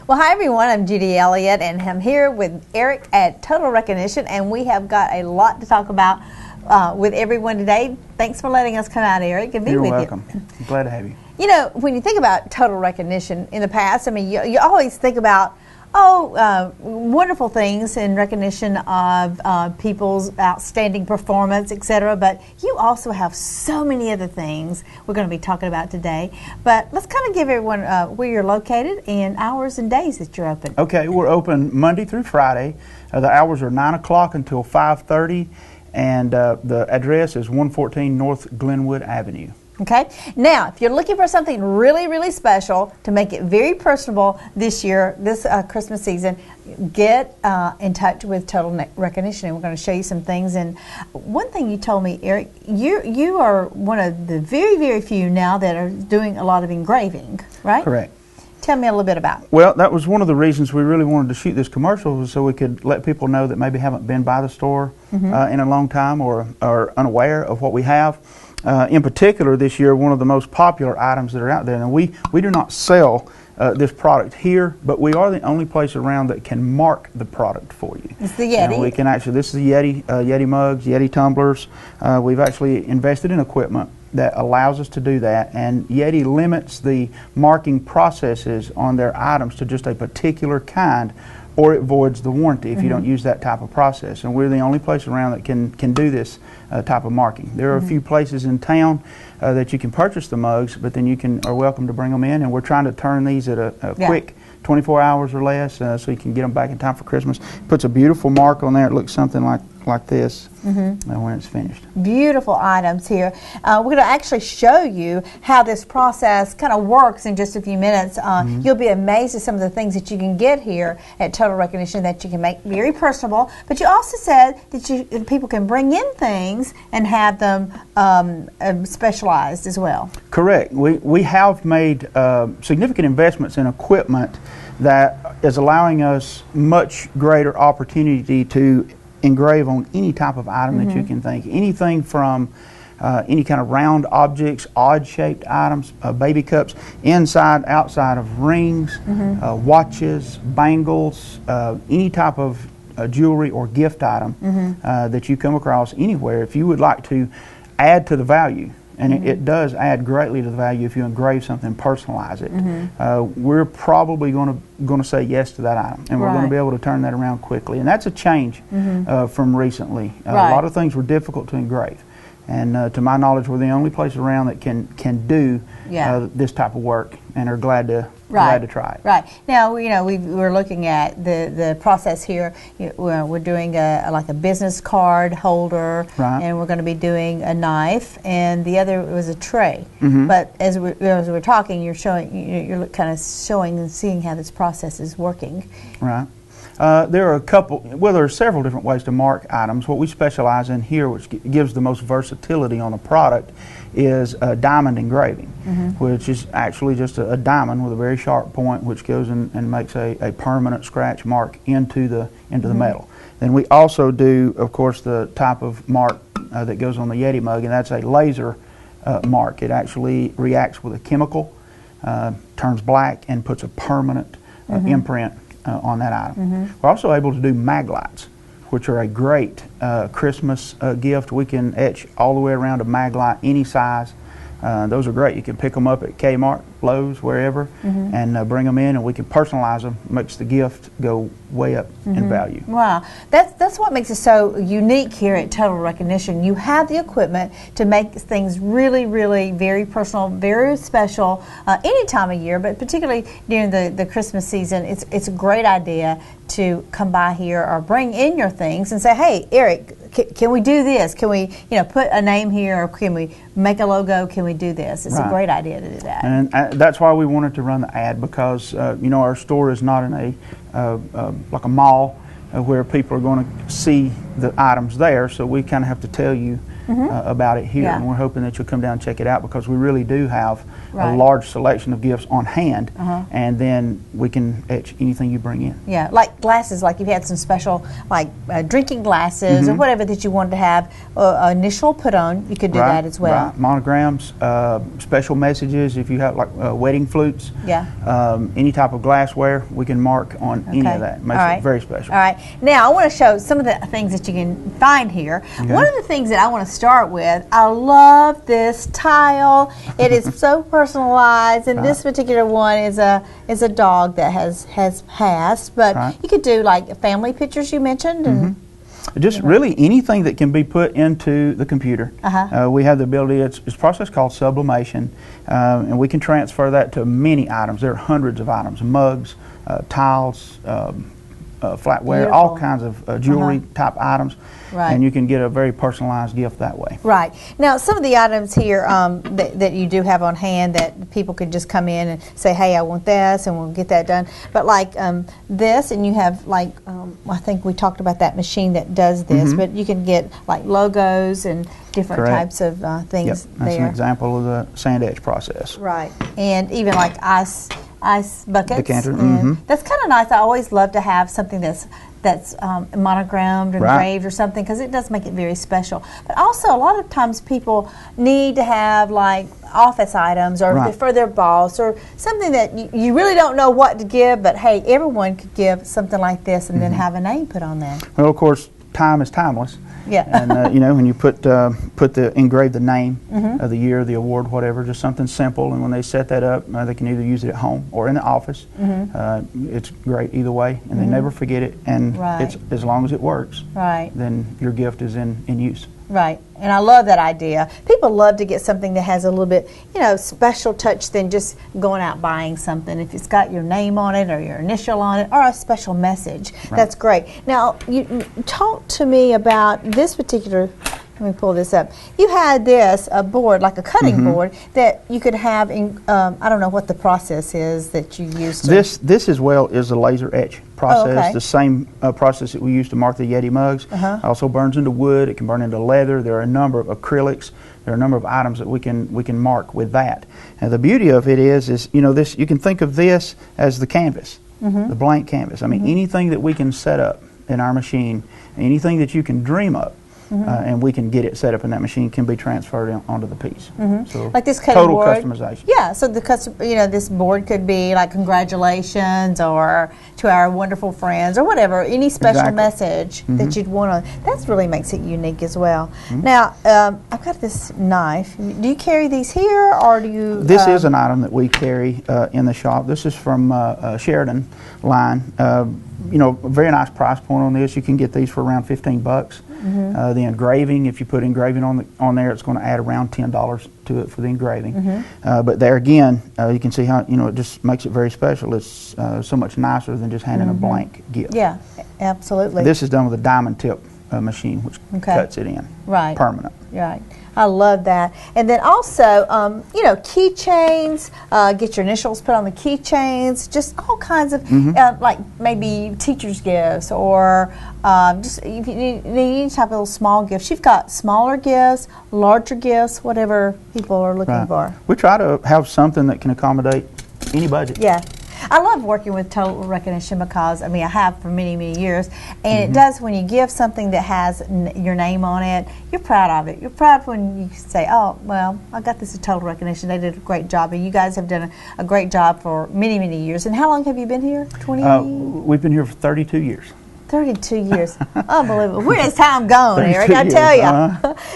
Well, hi everyone, I'm Judy Elliott and I'm here with Eric at Total Recognition, and we have got a lot to talk about with everyone today. Thanks for letting us come out, Eric, and be with you. You're welcome. Glad to have you. You know, when you think about Total Recognition in the past, I mean, you always think about wonderful things in recognition of people's outstanding performance, etc. But you also have so many other things we're going to be talking about today. But let's kind of give everyone where you're located and hours and days that you're open. Okay, we're open Monday through Friday. The hours are 9 o'clock until 5:30, and the address is 114 North Glenwood Avenue. Okay, now if you're looking for something really, really special to make it very personable this year, this Christmas season, get in touch with Total Recognition, and we're going to show you some things. And one thing you told me, Eric, you are one of the very, very few now that are doing a lot of engraving, right? Correct. Tell me a little bit about it. Well, that was one of the reasons we really wanted to shoot this commercial, was so we could let people know that maybe haven't been by the store in a long time, or are unaware of what we have. In particular, this year, one of the most popular items that are out there, and we do not sell this product here, but we are the only place around that can mark the product for you. It's the Yeti. And we can actually, this is the Yeti, Yeti mugs, Yeti tumblers. We've actually invested in equipment that allows us to do that, and Yeti limits the marking processes on their items to just a particular kind, or it voids the warranty if you don't use that type of process. And we're the only place around that can do this type of marking. There are a few places in town that you can purchase the mugs, but then you are welcome to bring them in, and we're trying to turn these at a quick 24 hours or less, so you can get them back in time for Christmas. Puts a beautiful mark on there. It looks something like this when it's finished. Beautiful items here. We're going to actually show you how this process kind of works in just a few minutes. You'll be amazed at some of the things that you can get here at Total Recognition that you can make very personable. But you also said that people can bring in things and have them specialized as well. Correct. We have made significant investments in equipment that is allowing us much greater opportunity to engrave on any type of item that you can think. Anything from any kind of round objects, odd-shaped items, baby cups, inside, outside of rings, watches, bangles, any type of jewelry or gift item that you come across anywhere. If you would like to add to the value, and it does add greatly to the value if you engrave something, personalize it. We're probably going to say yes to that item, and we're going to be able to turn that around quickly. And that's a change from recently. A lot of things were difficult to engrave, and to my knowledge, we're the only place around that can do this type of work, and are glad to try it. Right. Now, we're looking at the process here. We're doing like a business card holder, and we're going to be doing a knife, and the other was a tray. But as we're talking, you're kind of showing and seeing how this process is working. Right. There are several different ways to mark items. What we specialize in here, which gives the most versatility on a product, is diamond engraving, which is actually just a diamond with a very sharp point, which goes and makes a permanent scratch mark into the metal. Then we also do, of course, the type of mark that goes on the Yeti mug, and that's a laser mark. It actually reacts with a chemical, turns black, and puts a permanent imprint on that item. We're also able to do mag lights, which are a great Christmas gift. We can etch all the way around a mag light, any size. Those are great. You can pick them up at Kmart, Lowe's, wherever, and bring them in, and we can personalize them. Makes the gift go way up in value. Wow, that's what makes it so unique here at Total Recognition. You have the equipment to make things really, really very personal, very special any time of year, but particularly during the Christmas season. It's a great idea to come by here or bring in your things and say, hey, Eric, can we do this? Can we put a name here, or can we make a logo? Can we do this? It's a great idea to do that. And that's why we wanted to run the ad, because our store is not in like a mall where people are going to see the items there. So we kind of have to tell you about it here, Yeah. and we're hoping that you'll come down and check it out, because we really do have Right. a large selection of gifts on hand, and then we can etch anything you bring in. Yeah, like glasses, like you've had some special, like drinking glasses or whatever that you wanted to have initial put on, you could do that as well. Right. Monograms, special messages, if you have like wedding flutes, Yeah. Any type of glassware, we can mark on any of that. Makes it very special. All right. Now, I want to show some of the things that you can find here. Okay. One of the things that I want to start with, I love this tile. It is so personalized, and this particular one is a dog that has passed. But you could do like family pictures you mentioned, and just really anything that can be put into the computer. We have the ability, it's a process called sublimation, and we can transfer that to many items. There are hundreds of items: mugs, tiles, flatware, all kinds of jewelry type items, and you can get a very personalized gift that way. Right. Now, some of the items here that you do have on hand that people could just come in and say, hey, I want this, and we'll get that done. But like this, and you have like, I think we talked about that machine that does this, but you can get like logos and different types of things there. That's an example of the sand etch process. Right. And even like ice buckets. Decanter. That's kind of nice. I always love to have something that's monogrammed, engraved, or something, because it does make it very special. But also, a lot of times people need to have like office items or for their boss, or something that you really don't know what to give, but hey, everyone could give something like this and then have a name put on there. Well, of course, time is timeless. Yeah. And when you engrave the name of the year, the award, whatever, just something simple, and when they set that up, they can either use it at home or in the office. It's great either way, and they never forget it, and it's, as long as it works, then your gift is in use. Right, and I love that idea. People love to get something that has a little bit, special touch than just going out buying something. If it's got your name on it or your initial on it or a special message, that's great. Now, you talk to me about this particular. Let me pull this up. You had a board, like a cutting board, that you could have in, I don't know what the process is that you use. This as well is a laser etch process, the same process that we use to mark the Yeti mugs. Also burns into wood, it can burn into leather. There are a number of acrylics. There are a number of items that we can mark with that. And the beauty of it is you can think of this as the canvas, the blank canvas. I mean, anything that we can set up in our machine, anything that you can dream up, and we can get it set up in that machine, can be transferred onto the piece. So like this cutting total board. customization. Yeah, so this board could be like congratulations, or to our wonderful friends, or whatever, any special message that you'd want to. That really makes it unique as well. Now, I've got this knife. Do you carry these here, or do you? This is an item that we carry in the shop. This is from Sheridan line. A very nice price point on this. You can get these for around $15. The engraving, if you put engraving on there, it's going to add around $10 to it for the engraving. But there again, you can see how it just makes it very special. It's so much nicer than just handing a blank gift. Yeah, absolutely. This is done with a diamond tip machine, which cuts it in permanent. Right. I love that. And then also, keychains, get your initials put on the keychains, just all kinds of, like maybe teacher's gifts, or just if you need any type of little small gifts. You've got smaller gifts, larger gifts, whatever people are looking for. We try to have something that can accommodate any budget. Yeah. I love working with total recognition because, I have for many, many years, and it does, when you give something that has your name on it, you're proud of it. You're proud when you say, oh, well, I got this at total recognition. They did a great job, and you guys have done a great job for many, many years. And how long have you been here? 20? We've been here for 32 years. 32 years. Unbelievable. Where is time going, Eric? I tell you.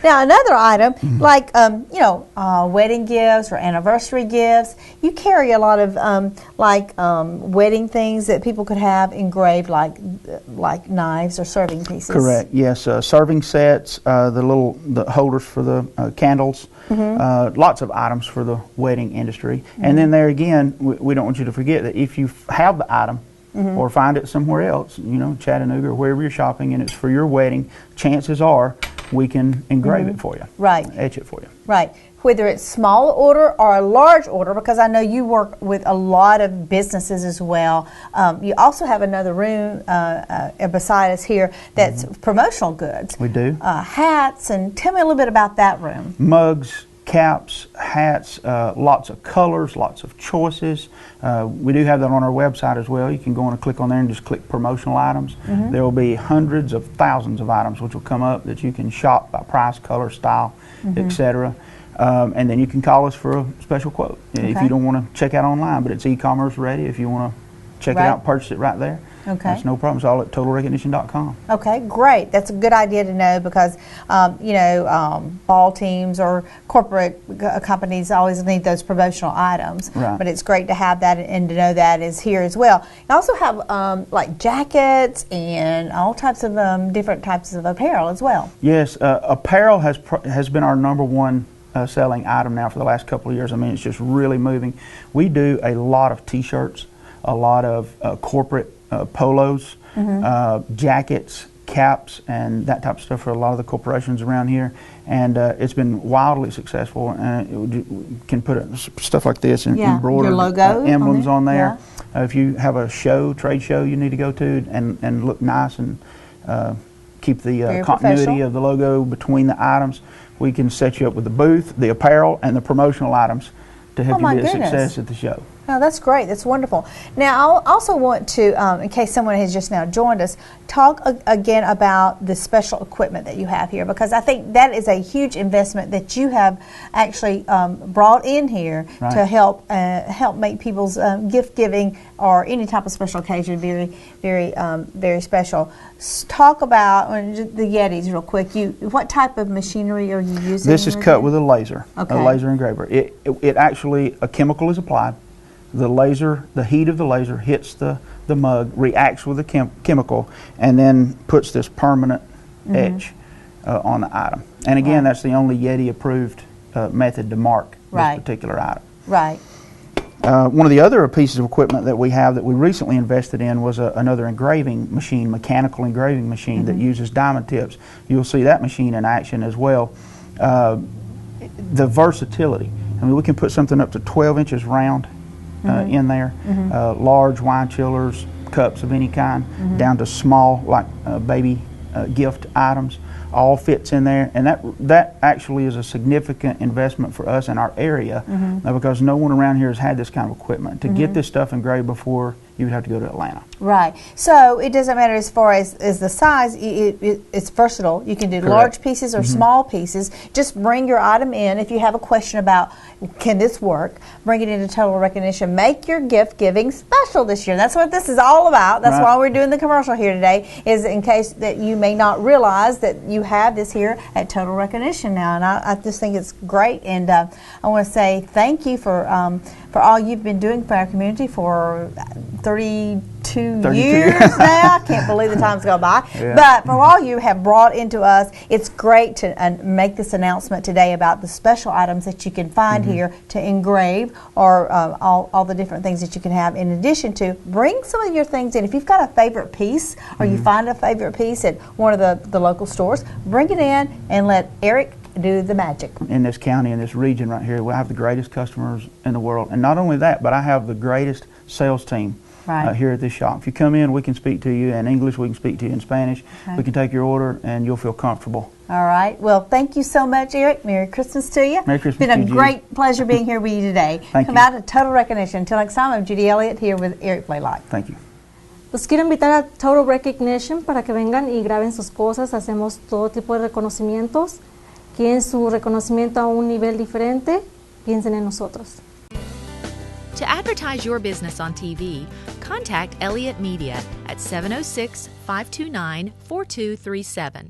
Now, another item, like, wedding gifts or anniversary gifts, you carry a lot of, wedding things that people could have engraved, like knives or serving pieces. Correct, yes. Serving sets, the holders for the candles, lots of items for the wedding industry. And then there again, we don't want you to forget that if you have the item, or find it somewhere else, Chattanooga or wherever you're shopping, and it's for your wedding, chances are we can engrave it for you. Right. Etch it for you. Right. Whether it's small order or a large order, because I know you work with a lot of businesses as well. You also have another room beside us here that's promotional goods. We do. Hats, and tell me a little bit about that room. Mugs, caps, hats, lots of colors, lots of choices. We do have that on our website as well. You can go on and click on there and just click promotional items. There will be hundreds of thousands of items which will come up that you can shop by price, color, style, etc. And then you can call us for a special quote if you don't want to check out online, but it's e-commerce ready. If you want to check it out, purchase it right there. That's no problem. It's all at totalrecognition.com. Okay, great. That's a good idea to know because, ball teams or corporate companies always need those promotional items. Right. But it's great to have that and to know that is here as well. You also have like jackets and all types of different types of apparel as well. Yes, apparel has been our number one selling item now for the last couple of years. I mean, it's just really moving. We do a lot of T-shirts, a lot of corporate polos, jackets, caps, and that type of stuff for a lot of the corporations around here. And it's been wildly successful. You can put stuff like this and embroidered your logo emblems on there. Yeah. If you have a trade show you need to go to and look nice and keep the continuity of the logo between the items, we can set you up with the booth, the apparel, and the promotional items to help you be a success at the show. Oh, that's great. That's wonderful. Now, I also want to, in case someone has just now joined us, talk again about the special equipment that you have here, because I think that is a huge investment that you have actually brought in here to help make people's gift giving or any type of special occasion very, very, very special. Talk about the Yetis real quick. What type of machinery are you using? This is cut with a laser, a laser engraver. It actually, a chemical is applied. The heat of the laser hits the mug, reacts with the chemical, and then puts this permanent etch on the item. And again, that's the only Yeti approved method to mark this particular item. Right. One of the other pieces of equipment that we have that we recently invested in was another engraving machine, mechanical engraving machine that uses diamond tips. You'll see that machine in action as well. The versatility. I mean, we can put something up to 12 inches round in there, large wine chillers, cups of any kind, down to small, like baby gift items, all fits in there. And that actually is a significant investment for us in our area because no one around here has had this kind of equipment. To get this stuff engraved before, you would have to go to Atlanta. Right. So it doesn't matter as far as the size. It's versatile. You can do large pieces or small pieces. Just bring your item in. If you have a question about can this work, bring it into Total Recognition. Make your gift giving special this year. That's what this is all about. That's why we're doing the commercial here today, is in case that you may not realize that you have this here at Total Recognition now. And I just think it's great. And I want to say thank you for all you've been doing for our community for 32 years now. I can't believe the time's gone by. But for all you have brought into us, it's great to make this announcement today about the special items that you can find here to engrave, or all the different things that you can have. In addition to, bring some of your things in. If you've got a favorite piece or you find a favorite piece at one of the local stores, bring it in and let Eric do the magic. In this county, in this region right here, we have the greatest customers in the world. And not only that, but I have the greatest sales team here at this shop. If you come in, we can speak to you in English, we can speak to you in Spanish. We can take your order and you'll feel comfortable. All right. Well, thank you so much, Eric. Merry Christmas to you. Merry Christmas It's been to a great pleasure being here with you today. Come out at Total Recognition. Until next time, I'm Judy Elliott here with Eric Blaylock. Thank you. Los quiero invitar a Total Recognition para que vengan y graben sus cosas. Hacemos todo tipo de reconocimientos. Quieren su reconocimiento a un nivel diferente, piensen en nosotros. To advertise your business on TV, contact Elliott Media at 706-529-4237.